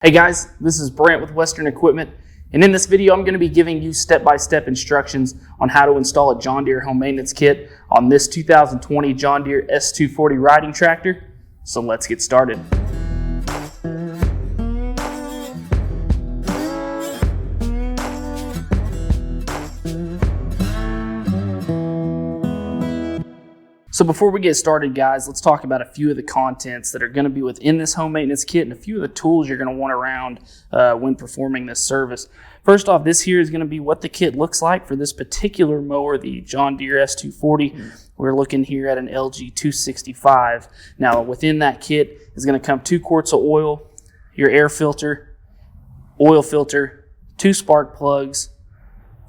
Hey guys, this is Brent with Western Equipment, and in this video I'm going to be giving you step-by-step instructions on how to install a John Deere home maintenance kit on this 2020 John Deere S240 riding tractor. So let's get started. So before we get started, guys, let's talk about a few of the contents that are going to be within this home maintenance kit and a few of the tools you're going to want around when performing this service. First off, this here is going to be what the kit looks like for this particular mower, the John Deere S240. We're looking here at an LG 265. Now, within that kit is going to come 2 quarts of oil, your air filter, oil filter, 2 spark plugs,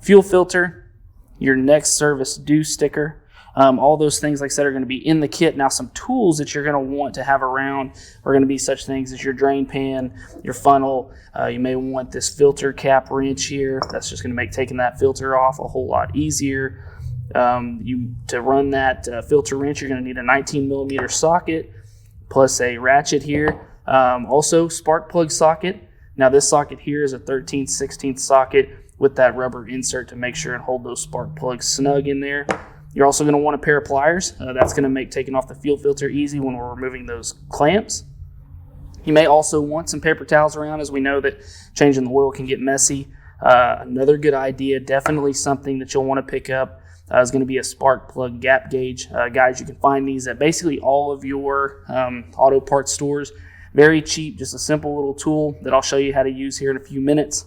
fuel filter, your next service due sticker. All those things, like I said, are going to be in the kit. Now, some tools that you're going to want to have around are going to be such things as your drain pan, your funnel. You may want this filter cap wrench here. That's just going to make taking that filter off a whole lot easier. To run that filter wrench, you're going to need a 19mm socket plus a ratchet here. Also, spark plug socket. Now, this socket here is a 13/16 socket with that rubber insert to make sure and hold those spark plugs snug in there. You're also going to want a pair of pliers. That's going to make taking off the fuel filter easy when we're removing those clamps. You may also want some paper towels around, as we know that changing the oil can get messy. Another good idea, definitely something that you'll want to pick up, is going to be a spark plug gap gauge. Guys, you can find these at basically all of your auto parts stores. Very cheap, just a simple little tool that I'll show you how to use here in a few minutes.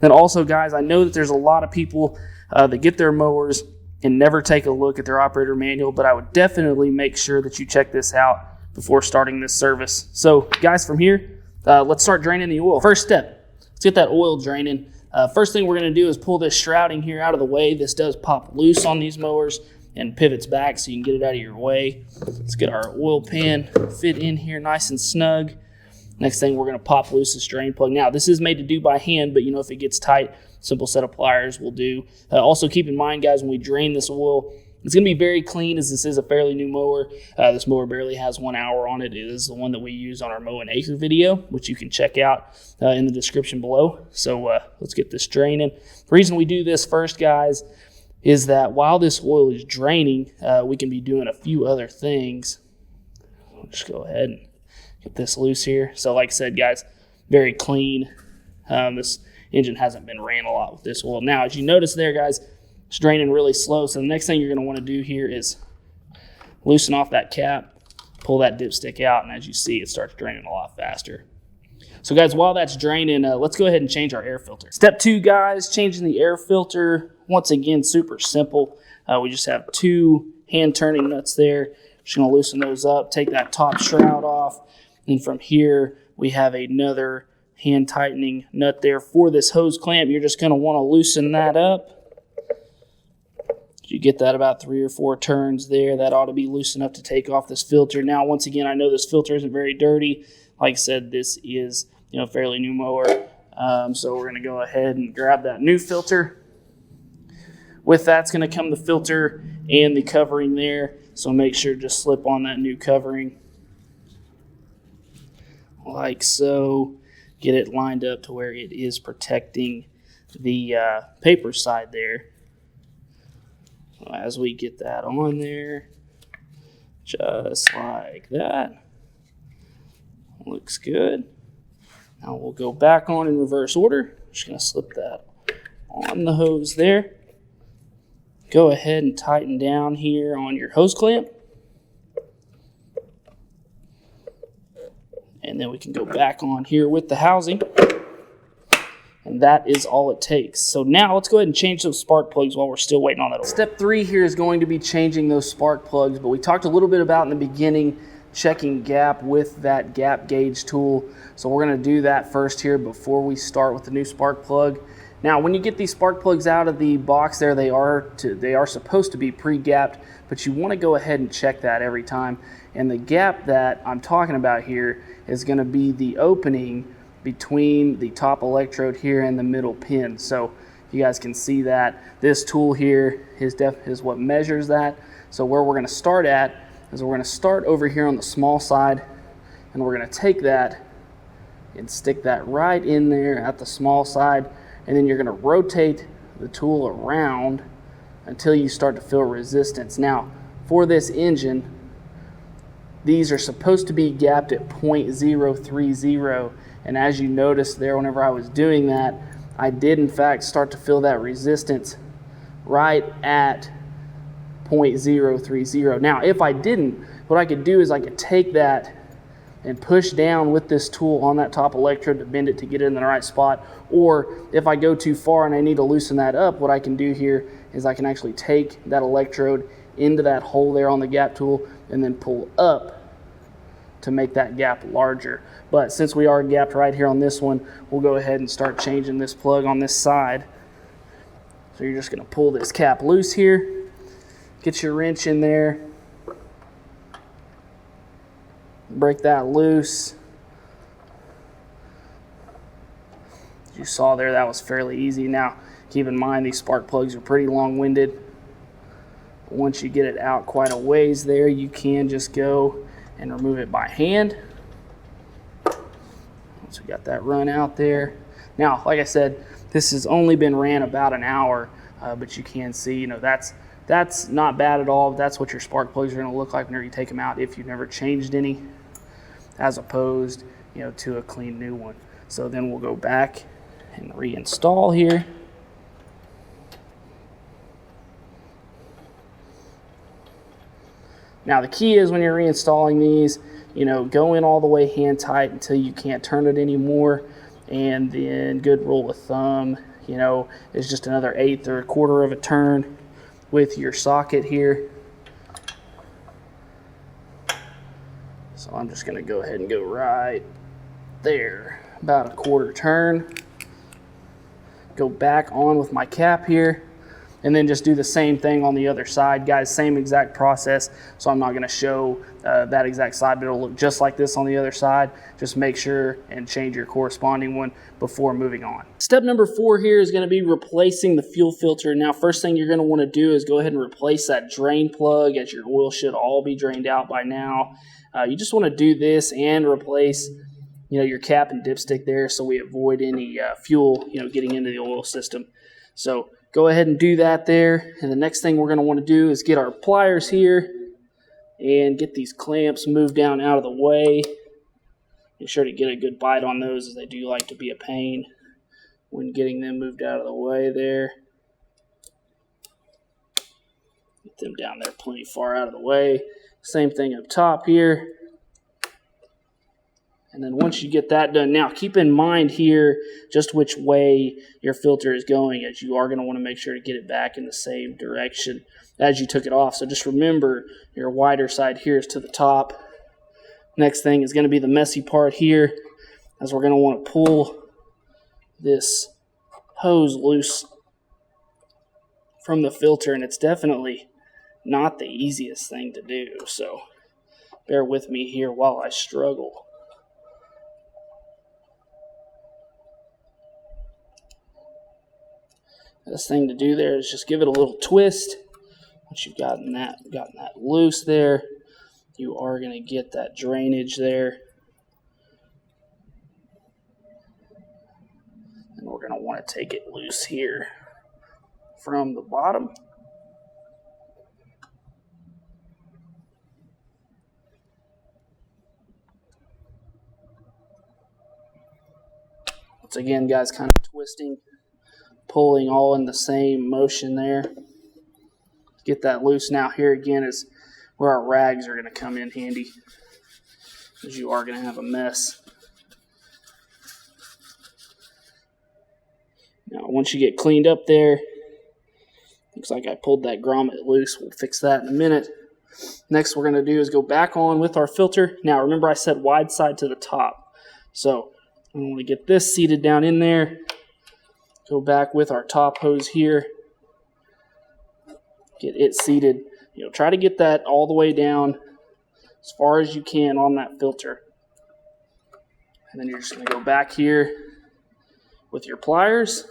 Then also, guys, I know that there's a lot of people that get their mowers and never take a look at their operator manual, but I would definitely make sure that you check this out before starting this service. So guys, from here, let's start draining the oil. First step, let's get that oil draining. First thing we're gonna do is pull this shrouding here out of the way. This does pop loose on these mowers and pivots back so you can get it out of your way. Let's get our oil pan fit in here nice and snug. Next thing, we're gonna pop loose this drain plug. Now, this is made to do by hand, but if it gets tight, simple set of pliers will do. Also keep in mind, guys, when we drain this oil, it's going to be very clean, as this is a fairly new mower. This mower barely has 1 hour on it. It is the one that we use on our Mow an Acre video, which you can check out in the description below. So let's get this draining. The reason we do this first, guys, is that while this oil is draining, we can be doing a few other things. I'll just go ahead and get this loose here. So like I said, guys, very clean. This engine hasn't been ran a lot with this oil. Now, as you notice there, guys, it's draining really slow. So the next thing you're going to want to do here is loosen off that cap, pull that dipstick out, and as you see, it starts draining a lot faster. So guys, while that's draining, let's go ahead and change our air filter. Step 2, guys, changing the air filter. Once again, super simple. We just have 2 hand-turning nuts there. Just going to loosen those up, take that top shroud off, and from here, we have another hand tightening nut there for this hose clamp. You're just going to want to loosen that up. You get that about 3 or 4 turns there. That ought to be loose enough to take off this filter. Now, once again, I know this filter isn't very dirty. Like I said, this is a fairly new mower. So we're going to go ahead and grab that new filter. With that's going to come the filter and the covering there. So make sure to just slip on that new covering like so. Get it lined up to where it is protecting the paper side there. So as we get that on there, just like that. Looks good. Now we'll go back on in reverse order. Just going to slip that on the hose there. Go ahead and tighten down here on your hose clamp. And then we can go back on here with the housing. And that is all it takes. So now let's go ahead and change those spark plugs while we're still waiting on that oil. Step 3 here is going to be changing those spark plugs, but we talked a little bit about in the beginning checking gap with that gap gauge tool. So we're going to do that first here before we start with the new spark plug. Now, when you get these spark plugs out of the box there, they are supposed to be pre-gapped, but you want to go ahead and check that every time. And the gap that I'm talking about here is going to be the opening between the top electrode here and the middle pin. So you guys can see that this tool here is what measures that. So where we're going to start at is we're going to start over here on the small side, and we're going to take that and stick that right in there at the small side, and then you're going to rotate the tool around until you start to feel resistance. Now, for this engine, these are supposed to be gapped at 0.030, and as you noticed there, whenever I was doing that, I did in fact start to feel that resistance right at 0.030. Now, if I didn't, what I could do is I could take that and push down with this tool on that top electrode to bend it to get it in the right spot. Or if I go too far and I need to loosen that up, what I can do here is I can actually take that electrode into that hole there on the gap tool and then pull up to make that gap larger. But since we are gapped right here on this one, we'll go ahead and start changing this plug on this side. So you're just going to pull this cap loose here, get your wrench in there, break that loose. As you saw there, that was fairly easy. Now, keep in mind these spark plugs are pretty long-winded. Once you get it out quite a ways there, you can just go and remove it by hand. Once we got that run out there. Now, like I said, this has only been ran about an hour, but you can see, you know, that's not bad at all. That's what your spark plugs are going to look like whenever you take them out if you've never changed any, as opposed, you know, to a clean new one. So then we'll go back and reinstall here. Now the key is when you're reinstalling these, you know, go in all the way hand tight until you can't turn it anymore, and then good rule of thumb, you know, is just another 1/8 or 1/4 of a turn with your socket here. So I'm just going to go ahead and go right there, about a 1/4 turn. Go back on with my cap here, and then just do the same thing on the other side, guys. Same exact process. So I'm not going to show that exact side, but it'll look just like this on the other side. Just make sure and change your corresponding one before moving on. Step number 4 here is going to be replacing the fuel filter. Now, first thing you're going to want to do is go ahead and replace that drain plug, as your oil should all be drained out by now. You just want to do this and replace, you know, your cap and dipstick there, so we avoid any fuel, you know, getting into the oil system. So go ahead and do that there. And the next thing we're going to want to do is get our pliers here and get these clamps moved down out of the way. Make sure to get a good bite on those, as they do like to be a pain when getting them moved out of the way there. Get them down there plenty far out of the way. Same thing up top here. And then once you get that done, now keep in mind here just which way your filter is going, as you are going to want to make sure to get it back in the same direction as you took it off. So just remember, your wider side here is to the top. Next thing is going to be the messy part here, as we're going to want to pull this hose loose from the filter, and it's definitely not the easiest thing to do. So bear with me here while I struggle. Best thing to do there is just give it a little twist. Once you've gotten that loose there, you are going to get that drainage there. And we're going to want to take it loose here from the bottom. Once again, guys, kind of twisting, pulling all in the same motion there. Get that loose. Now here again is where our rags are going to come in handy, because you are going to have a mess. Now once you get cleaned up there, looks like I pulled that grommet loose. We'll fix that in a minute. Next we're going to do is go back on with our filter. Now remember I said wide side to the top. So I'm going to get this seated down in there. Go back with our top hose here. Get it seated. You know, try to get that all the way down as far as you can on that filter. And then you're just going to go back here with your pliers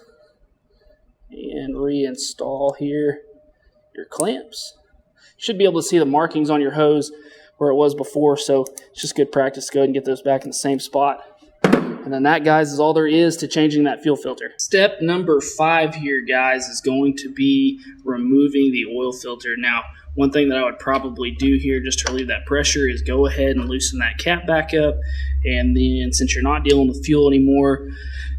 and reinstall here your clamps. You should be able to see the markings on your hose where it was before, so it's just good practice to go ahead and get those back in the same spot. And then that, guys, is all there is to changing that fuel filter. Step number 5 here, guys, is going to be removing the oil filter. Now, one thing that I would probably do here just to relieve that pressure is go ahead and loosen that cap back up. And then since you're not dealing with fuel anymore,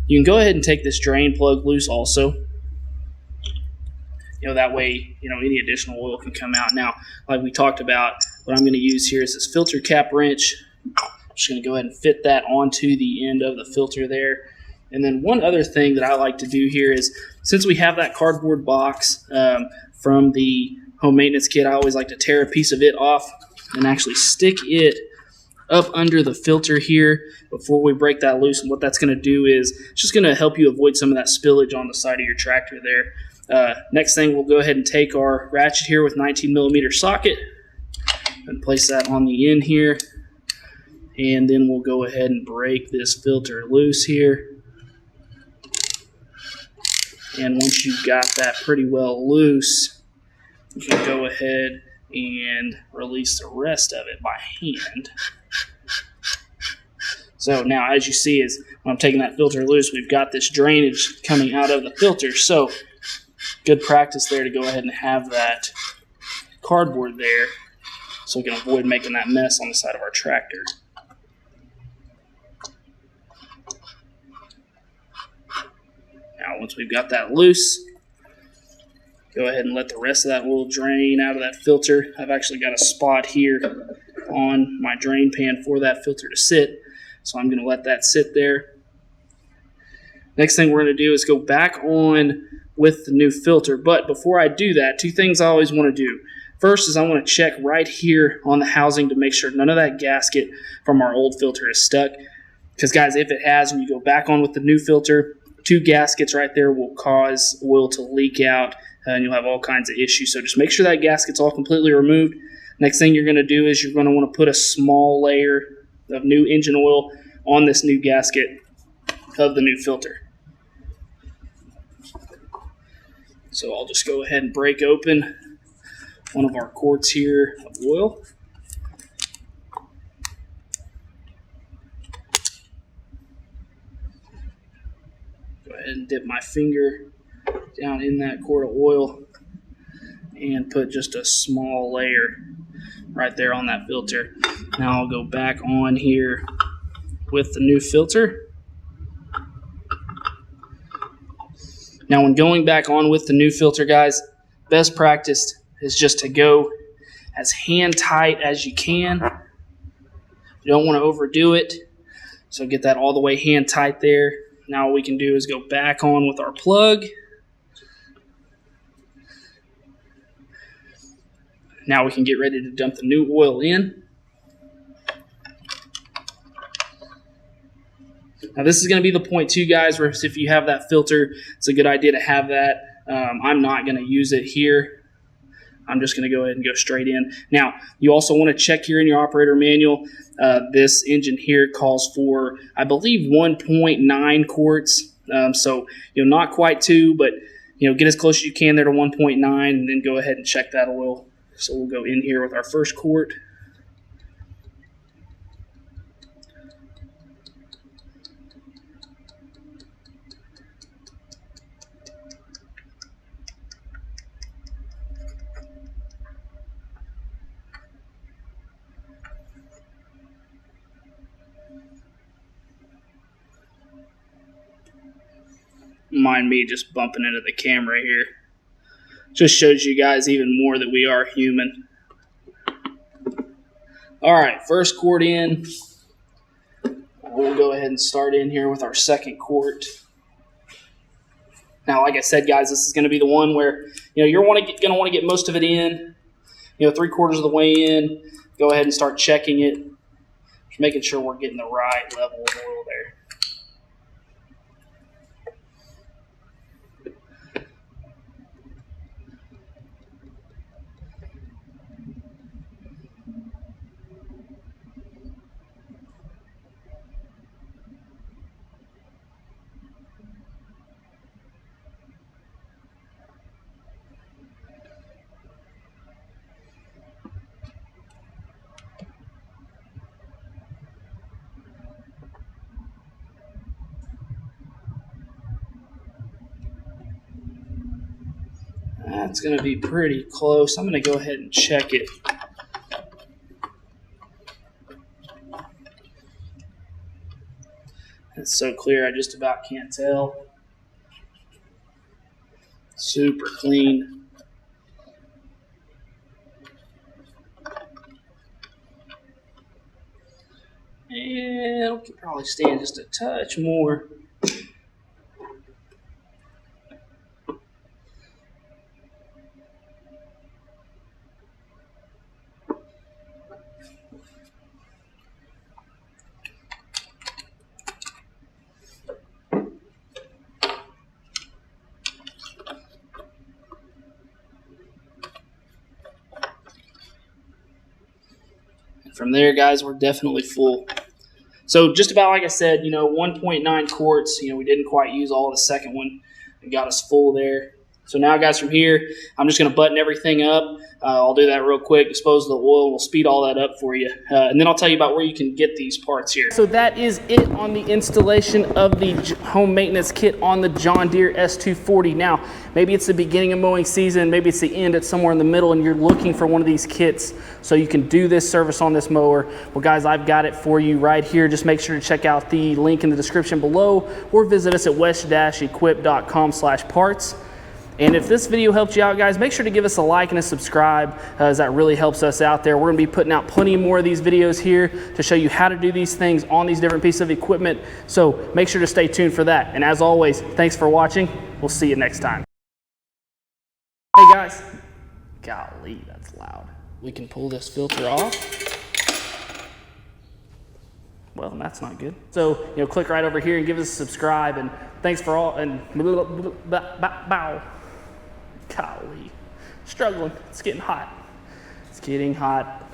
you can go ahead and take this drain plug loose also. That way, any additional oil can come out. Now, like we talked about, what I'm going to use here is this filter cap wrench. I'm just going to go ahead and fit that onto the end of the filter there. And then one other thing that I like to do here is, since we have that cardboard box from the home maintenance kit, I always like to tear a piece of it off and actually stick it up under the filter here before we break that loose. And what that's going to do is it's just going to help you avoid some of that spillage on the side of your tractor there. Next thing, we'll go ahead and take our ratchet here with 19mm socket and place that on the end here. And then we'll go ahead and break this filter loose here. And once you've got that pretty well loose, you can go ahead and release the rest of it by hand. So now, as you see, is when I'm taking that filter loose, we've got this drainage coming out of the filter. So good practice there to go ahead and have that cardboard there so we can avoid making that mess on the side of our tractor. Now, once we've got that loose, go ahead and let the rest of that oil drain out of that filter. I've actually got a spot here on my drain pan for that filter to sit, so I'm going to let that sit there. Next thing we're going to do is go back on with the new filter. But before I do that, 2 things I always want to do. First is I want to check right here on the housing to make sure none of that gasket from our old filter is stuck. Because, guys, if it has, when you go back on with the new filter, 2 gaskets right there will cause oil to leak out, and you'll have all kinds of issues. So just make sure that gasket's all completely removed. Next thing you're going to do is you're going to want to put a small layer of new engine oil on this new gasket of the new filter. So I'll just go ahead and break open one of our quarts here of oil. Go ahead and dip my finger down in that quart of oil and put just a small layer right there on that filter. Now I'll go back on here with the new filter. Now, when going back on with the new filter, guys, best practice is just to go as hand tight as you can. You don't want to overdo it, so get that all the way hand tight there. Now what we can do is go back on with our plug. Now we can get ready to dump the new oil in. Now this is going to be the point too, guys, where if you have that filter, it's a good idea to have that. I'm not going to use it here. I'm just going to go ahead and go straight in. Now, you also want to check here in your operator manual. This engine here calls for, I believe, 1.9 quarts. So, not quite 2, but, get as close as you can there to 1.9, and then go ahead and check that oil. So we'll go in here with our first quart. Mind me just bumping into the camera here. Just shows you guys even more that we are human. All right, first quart in. We'll go ahead and start in here with our second quart. Now, like I said, guys, this is going to be the one where you're going to want to get most of it in. 3/4 of the way in. Go ahead and start checking it. Just making sure we're getting the right level of oil there. That's going to be pretty close. I'm going to go ahead and check it. It's so clear I just about can't tell. Super clean. And we could probably stand just a touch more. From there, guys, we're definitely full. So just about like I said, 1.9 quarts. We didn't quite use all of the second one. It got us full there. So now, guys, from here, I'm just going to button everything up. I'll do that real quick, dispose of the oil. We'll speed all that up for you. And then I'll tell you about where you can get these parts here. So that is it on the installation of the home maintenance kit on the John Deere S240. Now, maybe it's the beginning of mowing season, maybe it's the end, it's somewhere in the middle, and you're looking for one of these kits so you can do this service on this mower. Well, guys, I've got it for you right here. Just make sure to check out the link in the description below or visit us at west-equip.com/parts. And if this video helped you out, guys, make sure to give us a like and a subscribe, as that really helps us out there. We're going to be putting out plenty more of these videos here to show you how to do these things on these different pieces of equipment. So make sure to stay tuned for that. And as always, thanks for watching. We'll see you next time. Hey, guys. Golly, that's loud. We can pull this filter off. Well, that's not good. So, click right over here and give us a subscribe. And thanks for all. And bow. Golly, struggling. It's getting hot. It's getting hot.